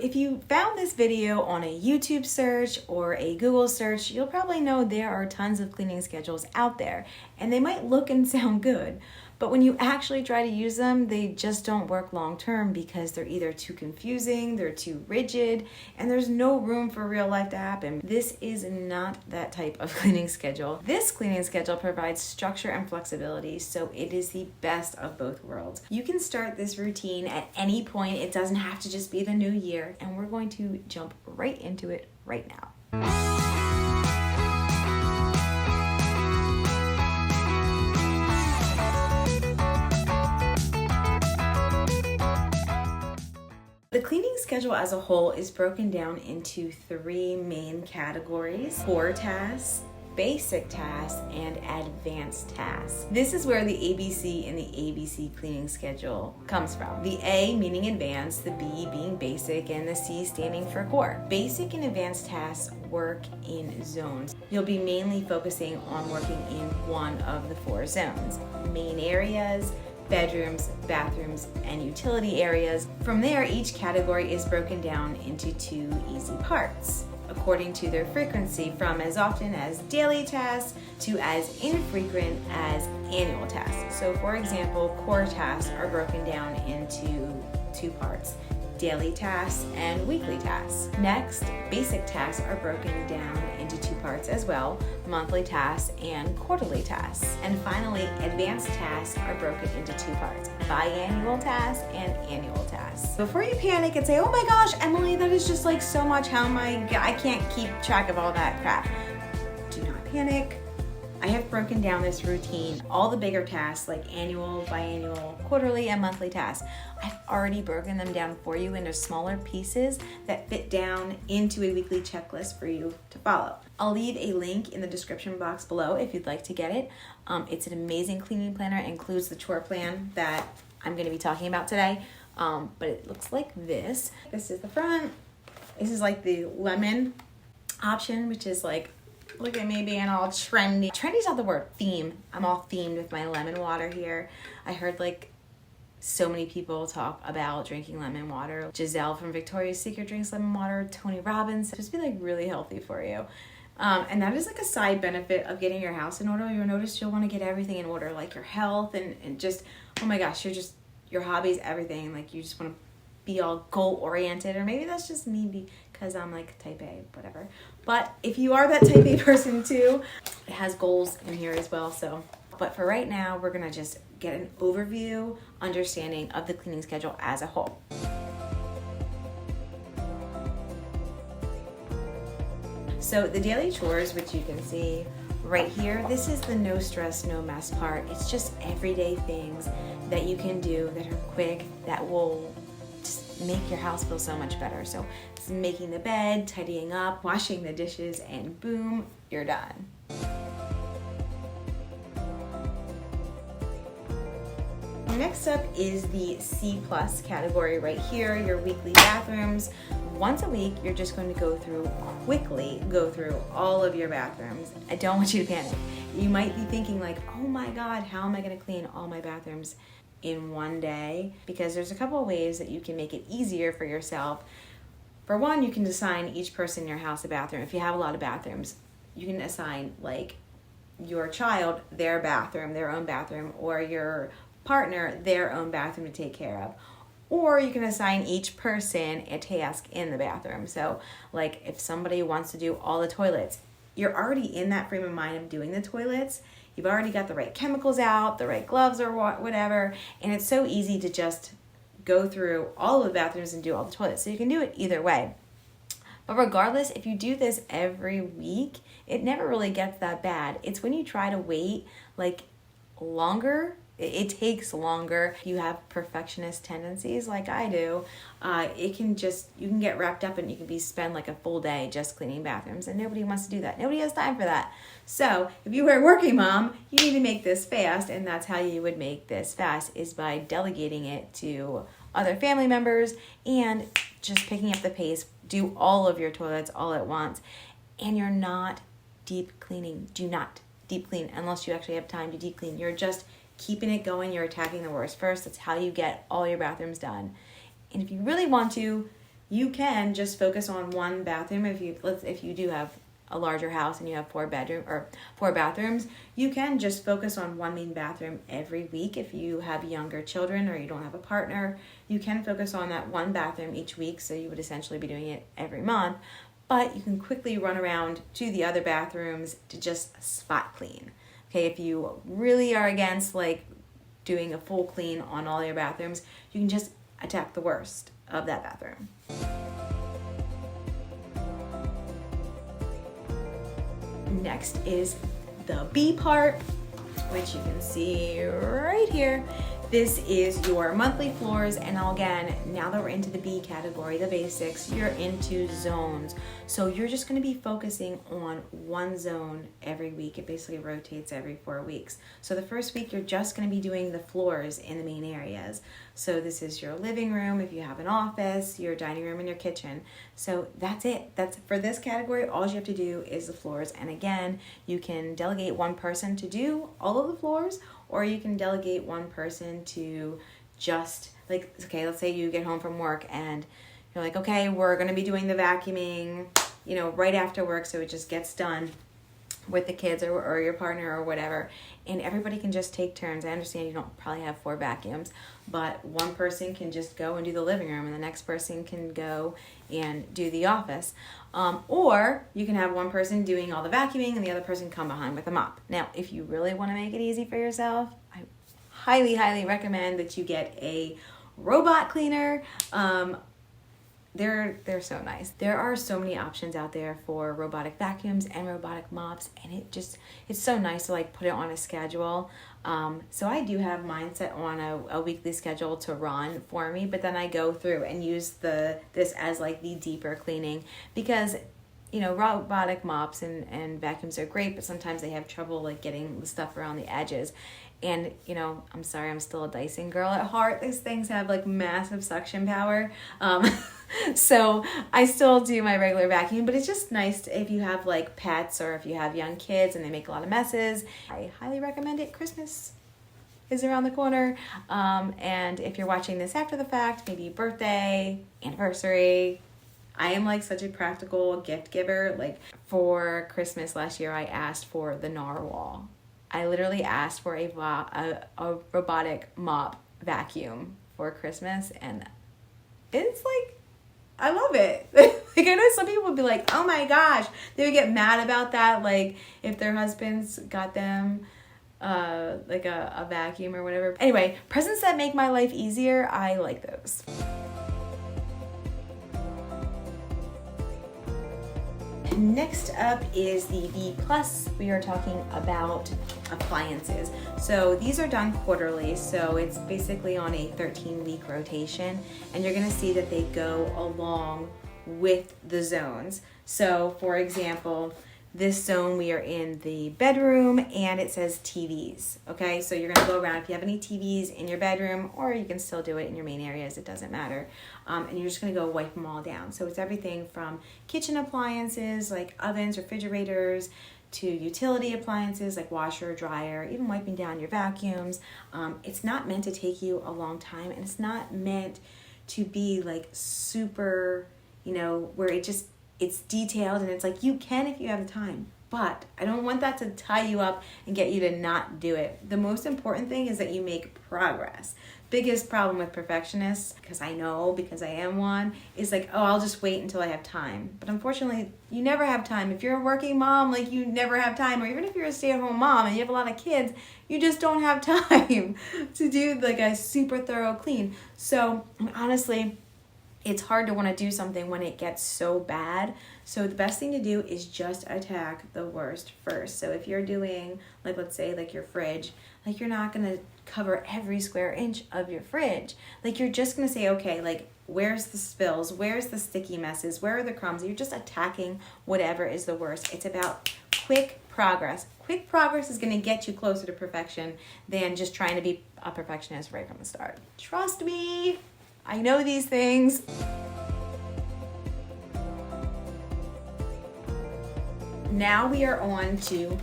If you found this video on a YouTube search or a Google search, you'll probably know there are tons of cleaning schedules out there, and they might look and sound good, but when you actually try to use them, they just don't work long term because they're either too confusing, they're too rigid, and there's no room for real life to happen. This is not that type of cleaning schedule. This cleaning schedule provides structure and flexibility, so it is the best of both worlds. You can start this routine at any point. It doesn't have to just be the new year, and we're going to jump right into it right now. The cleaning schedule as a whole is broken down into 3 main categories: core tasks, basic tasks, and advanced tasks. This is where the ABC in the ABC cleaning schedule comes from. The A meaning advanced, the B being basic, and the C standing for core. Basic and advanced tasks work in zones. You'll be mainly focusing on working in one of the 4 zones: main areas, bedrooms, bathrooms, and utility areas. From there, each category is broken down into 2 easy parts, according to their frequency, from as often as daily tasks to as infrequent as annual tasks. So for example, core tasks are broken down into 2 parts: daily tasks and weekly tasks. Next, basic tasks are broken down into 2 parts as well: monthly tasks and quarterly tasks. And finally, advanced tasks are broken into 2 parts: biannual tasks and annual tasks. Before you panic and say, "Oh my gosh, Emily, that is just like so much, I can't keep track of all that crap." Do not panic. I have broken down this routine, all the bigger tasks like annual, biannual, quarterly, and monthly tasks. I've already broken them down for you into smaller pieces that fit down into a weekly checklist for you to follow. I'll leave a link in the description box below if you'd like to get it. It's an amazing cleaning planner. It includes the chore plan that I'm going to be talking about today, but it looks like this. This is the front. This is like the lemon option, which is like, look at me being all trendy. Trendy's not the word, theme. I'm all themed with my lemon water here. I heard like so many people talk about drinking lemon water. Giselle from Victoria's Secret drinks lemon water. Tony Robbins. Just be like really healthy for you. And that is like a side benefit of getting your house in order. You'll notice you'll want to get everything in order, like your health and just, oh my gosh, your hobbies, everything. Like you just want to be all goal oriented, or maybe that's just me because I'm like type A, whatever. But if you are that type A person too, it has goals in here as well. So, but for right now, we're gonna just get an overview, understanding of the cleaning schedule as a whole. So the daily chores, which you can see right here, this is the no stress, no mess part. It's just everyday things that you can do that are quick, that will just make your house feel so much better. So it's making the bed, tidying up, washing the dishes, and boom, you're done. Next up is the C+ category right here, your weekly bathrooms. Once a week, you're just going to quickly go through all of your bathrooms. I don't want you to panic. You might be thinking like, oh my God, how am I gonna clean all my bathrooms in one day? Because there's a couple of ways that you can make it easier for yourself. For one, you can assign each person in your house a bathroom. If you have a lot of bathrooms, you can assign like your child their bathroom, their own bathroom, or your partner their own bathroom to take care of. Or you can assign each person a task in the bathroom. So like if somebody wants to do all the toilets, you're already in that frame of mind of doing the toilets. You've already got the right chemicals out, the right gloves or whatever, and it's so easy to just go through all of the bathrooms and do all the toilets. So you can do it either way. But regardless, if you do this every week, it never really gets that bad. It's when you try to wait like longer, it takes longer. If you have perfectionist tendencies like I do, you can get wrapped up and you can spend like a full day just cleaning bathrooms, and nobody wants to do that. Nobody has time for that. So if you are a working mom, you need to make this fast, and that's how you would make this fast, is by delegating it to other family members and just picking up the pace. Do all of your toilets all at once, and you're not deep cleaning. Do not deep clean unless you actually have time to deep clean. You're just keeping it going. You're attacking the worst first. That's how you get all your bathrooms done. And if you really want to, you can just focus on one bathroom. If you do have a larger house and you have four bathrooms, you can just focus on one main bathroom every week. If you have younger children or you don't have a partner, you can focus on that one bathroom each week, so you would essentially be doing it every month. But you can quickly run around to the other bathrooms to just spot clean. Okay, if you really are against like doing a full clean on all your bathrooms, you can just attack the worst of that bathroom. Next is the B part, which you can see right here. This is your monthly floors, and again, now that we're into the B category, the basics, you're into zones. So you're just going to be focusing on one zone every week. It basically rotates every 4 weeks. So the first week, you're just going to be doing the floors in the main areas. So this is your living room, if you have an office, your dining room, and your kitchen. So that's it. That's for this category. All you have to do is the floors. And again, you can delegate one person to do all of the floors, or you can delegate one person to just, like, okay, let's say you get home from work and you're like, okay, we're going to be doing the vacuuming, right after work, so it just gets done with the kids or your partner or whatever, and everybody can just take turns. I understand you don't probably have 4 vacuums, but one person can just go and do the living room, and the next person can go and do the office. Or you can have one person doing all the vacuuming and the other person come behind with a mop. Now, if you really want to make it easy for yourself, I highly, highly recommend that you get a robot cleaner. They're so nice. There are so many options out there for robotic vacuums and robotic mops, and it's so nice to like put it on a schedule. So I do have mine set on a weekly schedule to run for me, but then I go through and use this as like the deeper cleaning, because robotic mops and vacuums are great, but sometimes they have trouble like getting the stuff around the edges. And, I'm sorry, I'm still a Dyson girl at heart. These things have like massive suction power. So I still do my regular vacuum, but it's just nice if you have like pets or if you have young kids and they make a lot of messes. I highly recommend it. Christmas is around the corner. And if you're watching this after the fact, maybe birthday, anniversary, I am like such a practical gift giver. Like for Christmas last year, I asked for the narwhal. I literally asked for a robotic mop vacuum for Christmas, and it's like, I love it. Like, I know some people would be like, oh my gosh, they would get mad about that, like if their husbands got them like a vacuum or whatever. Anyway, presents that make my life easier, I like those. Next up is the B+. We are talking about appliances. So these are done quarterly, so it's basically on a 13-week rotation, and you're going to see that they go along with the zones. So for example, this zone, we are in the bedroom, and it says TVs. Okay, so you're going to go around if you have any TVs in your bedroom, or you can still do it in your main areas, it doesn't matter. And you're just going to go wipe them all down. So it's everything from kitchen appliances like ovens, refrigerators, to utility appliances like washer, dryer, even wiping down your vacuums. It's not meant to take you a long time, and it's not meant to be like super, where it's detailed, and it's like you can if you have the time, but I don't want that to tie you up and get you to not do it. The most important thing is that you make progress. Biggest problem with perfectionists, because I am one, is like, oh, I'll just wait until I have time. But unfortunately, you never have time. If you're a working mom, like, you never have time. Or even if you're a stay-at-home mom and you have a lot of kids, you just don't have time to do like a super thorough clean. So honestly, it's hard to want to do something when it gets so bad. So the best thing to do is just attack the worst first. So if you're doing, like, let's say like your fridge, like, you're not going to cover every square inch of your fridge. Like, you're just going to say, okay, like, where's the spills? Where's the sticky messes? Where are the crumbs? You're just attacking whatever is the worst. It's about quick progress. Quick progress is going to get you closer to perfection than just trying to be a perfectionist right from the start. Trust me. I know these things. Now we are on to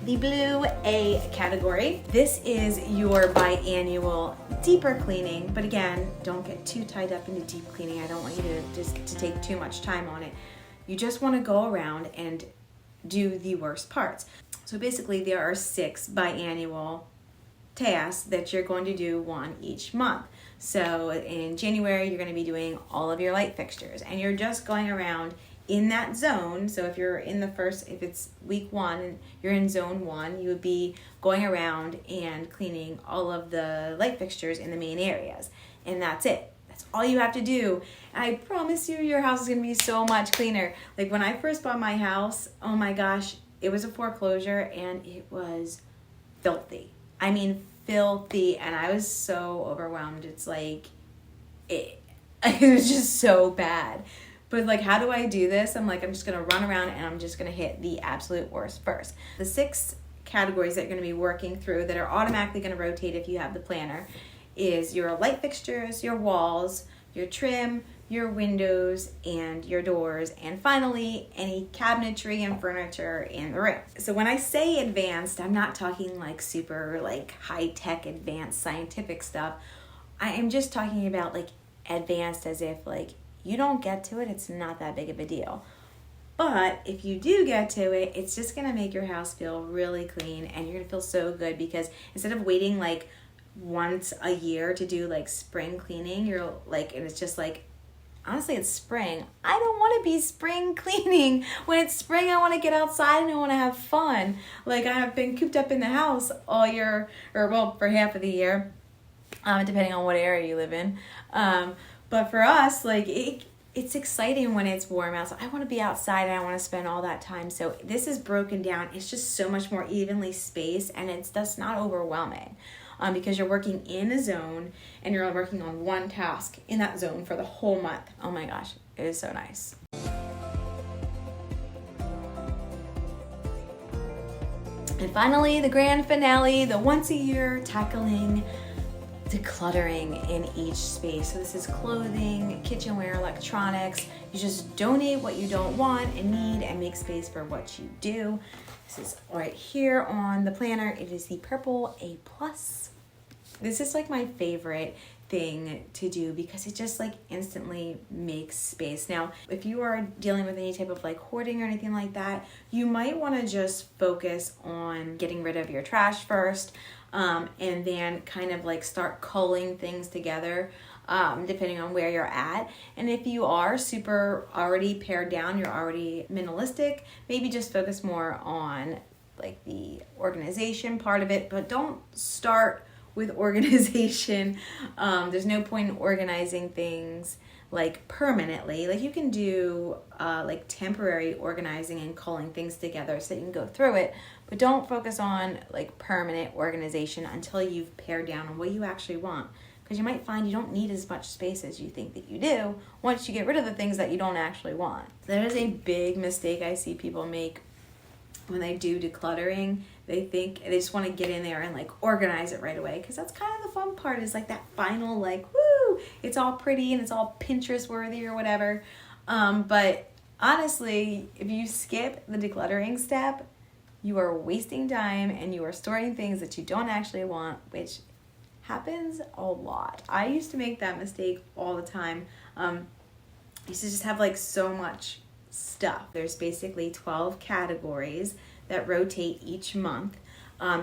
the blue A category. This is your biannual deeper cleaning, but again, don't get too tied up into deep cleaning. I don't want you to take too much time on it. You just want to go around and do the worst parts. So basically there are 6 biannual tasks that you're going to do one each month. So in January, you're going to be doing all of your light fixtures, and you're just going around in that zone. So if you're in if it's week 1 and you're in zone 1, you would be going around and cleaning all of the light fixtures in the main areas. And that's it. That's all you have to do. And I promise you, your house is going to be so much cleaner. Like when I first bought my house, oh my gosh, it was a foreclosure and it was filthy. I mean, filthy. And I was so overwhelmed. It's like, it was just so bad. But like, how do I do this? I'm just going to run around and I'm just going to hit the absolute worst first. The 6 categories that you're going to be working through that are automatically going to rotate if you have the planner is your light fixtures, your walls, your trim, your windows, and your doors, and finally, any cabinetry and furniture in the room. So when I say advanced, I'm not talking like super like high-tech advanced scientific stuff. I am just talking about like advanced as if like you don't get to it, it's not that big of a deal. But if you do get to it, it's just gonna make your house feel really clean, and you're gonna feel so good because instead of waiting like once a year to do like spring cleaning, you're like, and it's just like, honestly, it's spring. I don't want to be spring cleaning. When it's spring, I want to get outside and I want to have fun. Like I have been cooped up in the house all year, or well, for half of the year, depending on what area you live in. But for us, like it's exciting when it's warm out. So I want to be outside and I want to spend all that time. So this is broken down. It's just so much more evenly spaced, and it's just not overwhelming. Because you're working in a zone and you're working on one task in that zone for the whole month. Oh my gosh, it is so nice. And finally, the grand finale, the once a year tackling decluttering in each space. So this is clothing, kitchenware, electronics. You just donate what you don't want and need and make space for what you do. This is right here on the planner. It is the purple A+. This is like my favorite thing to do because it just like instantly makes space. Now, if you are dealing with any type of like hoarding or anything like that, you might want to just focus on getting rid of your trash first, and then kind of like start culling things together, depending on where you're at. And if you are super already pared down, you're already minimalistic, maybe just focus more on like the organization part of it, but don't start with organization. There's no point in organizing things like permanently. Like you can do like temporary organizing and culling things together so that you can go through it, but don't focus on like permanent organization until you've pared down on what you actually want, because you might find you don't need as much space as you think that you do once you get rid of the things that you don't actually want. That is a big mistake I see people make when they do decluttering. They think they just want to get in there and like organize it right away, because that's kind of the fun part, is like that final like, woo, it's all pretty and it's all Pinterest worthy or whatever. But honestly, if you skip the decluttering step, you are wasting time and you are storing things that you don't actually want, which happens a lot. I used to make that mistake all the time. I used to just have like so much stuff. There's basically 12 categories that rotate each month.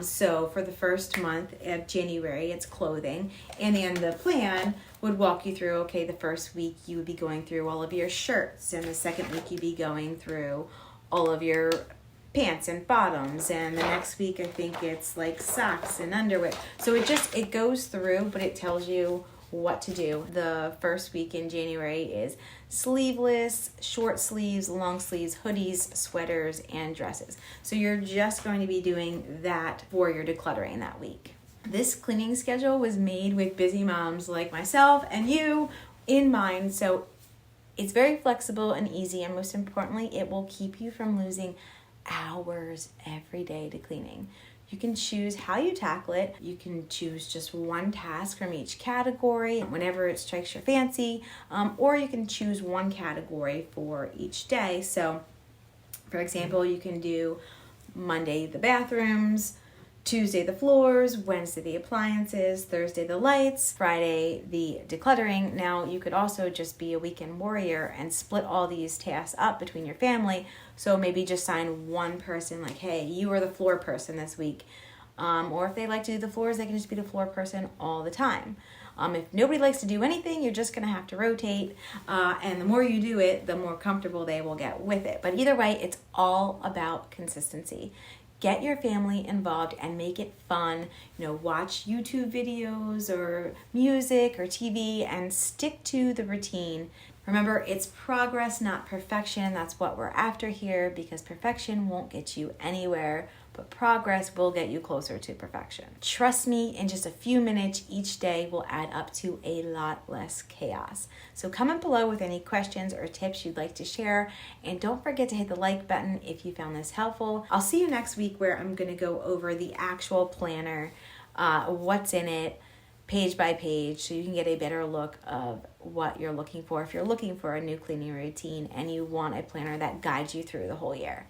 So for the first month of January, it's clothing. And then the plan would walk you through, okay, the first week you would be going through all of your shirts, and the second week you'd be going through all of your pants and bottoms, and the next week I think it's like socks and underwear. So it goes through, but it tells you what to do. The first week in January is sleeveless, short sleeves, long sleeves, hoodies, sweaters, and dresses. So you're just going to be doing that for your decluttering that week. This cleaning schedule was made with busy moms like myself and you in mind. So it's very flexible and easy, and most importantly, it will keep you from losing hours every day to cleaning. You can choose how you tackle it. You can choose just one task from each category whenever it strikes your fancy, or you can choose one category for each day. So, for example, you can do Monday, the bathrooms, Tuesday, the floors, Wednesday, the appliances, Thursday, the lights, Friday, the decluttering. Now, you could also just be a weekend warrior and split all these tasks up between your family. So maybe just assign one person, like, hey, you are the floor person this week. Or if they like to do the floors, they can just be the floor person all the time. If nobody likes to do anything, you're just going to have to rotate. And the more you do it, the more comfortable they will get with it. But either way, it's all about consistency. Get your family involved and make it fun. Watch YouTube videos or music or TV and stick to the routine. Remember, it's progress, not perfection. That's what we're after here, because perfection won't get you anywhere, but progress will get you closer to perfection. Trust me, in just a few minutes each day will add up to a lot less chaos. So comment below with any questions or tips you'd like to share, and don't forget to hit the like button if you found this helpful. I'll see you next week, where I'm going to go over the actual planner, what's in it, page by page, so you can get a better look of what you're looking for if you're looking for a new cleaning routine and you want a planner that guides you through the whole year.